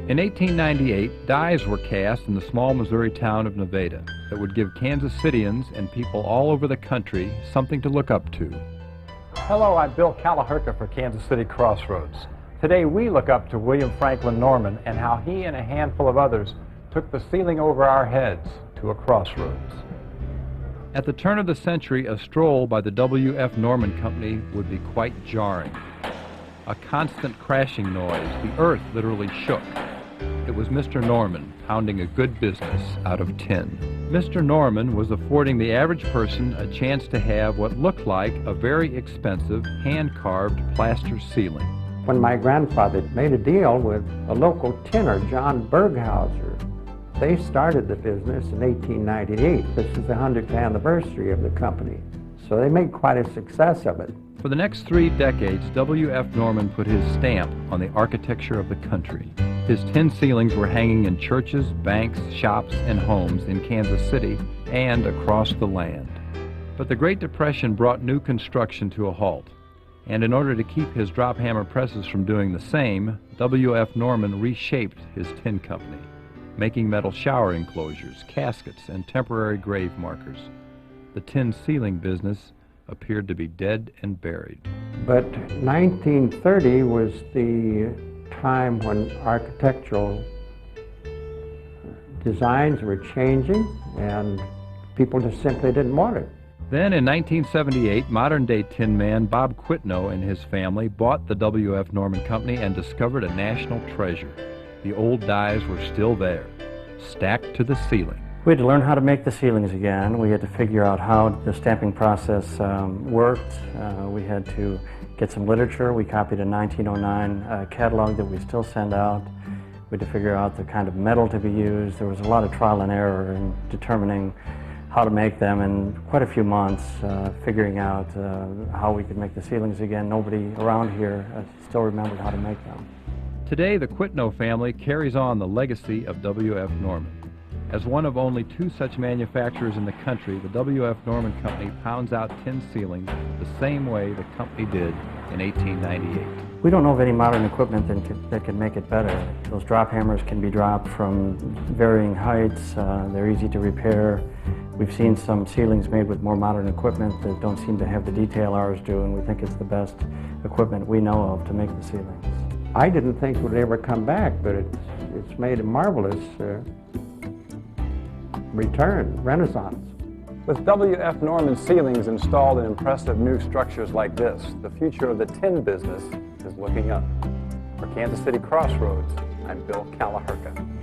In 1898, dies were cast in the small Missouri town of Nevada that would give Kansas Cityans and people all over the country something to look up to. Hello, I'm Bill Callaherca for Kansas City Crossroads. Today we look up to William Franklin Norman and how he and a handful of others took the ceiling over our heads to a crossroads. At the turn of the century, a stroll by the W.F. Norman Company would be quite jarring. A constant crashing noise, the earth literally shook. It was Mr. Norman pounding a good business out of tin. Mr. Norman was affording the average person a chance to have what looked like a very expensive, hand-carved plaster ceiling. When my grandfather made a deal with a local tinner, John Berghauser, they started the business in 1898. This is the 100th anniversary of the company. So they made quite a success of it. For the next 3 decades, W.F. Norman put his stamp on the architecture of the country. His tin ceilings were hanging in churches, banks, shops, and homes in Kansas City and across the land. But the Great Depression brought new construction to a halt. And in order to keep his drop hammer presses from doing the same, W.F. Norman reshaped his tin company, making metal shower enclosures, caskets, and temporary grave markers. The tin ceiling business appeared to be dead and buried. But 1930 was the time when architectural designs were changing and people just simply didn't want it. Then in 1978, modern-day tin man Bob Quitno and his family bought the W.F. Norman Company and discovered a national treasure. The old dies were still there, stacked to the ceiling. We had to learn how to make the ceilings again. We had to figure out how the stamping process worked. We had to get some literature. We copied a 1909 catalog that we still send out. We had to figure out the kind of metal to be used. There was a lot of trial and error in determining how to make them, and quite a few months figuring out how we could make the ceilings again. Nobody around here still remembered how to make them. Today, the Quitno family carries on the legacy of W.F. Norman. As one of only 2 such manufacturers in the country, the W.F. Norman Company pounds out tin ceilings the same way the company did in 1898. We don't know of any modern equipment that can make it better. Those drop hammers can be dropped from varying heights. They're easy to repair. We've seen some ceilings made with more modern equipment that don't seem to have the detail ours do, and we think it's the best equipment we know of to make the ceilings. I didn't think it would ever come back, but it's made a marvelous return, renaissance. With W.F. Norman ceilings installed in impressive new structures like this, the future of the tin business is looking up. For Kansas City Crossroads, I'm Bill Callaherca.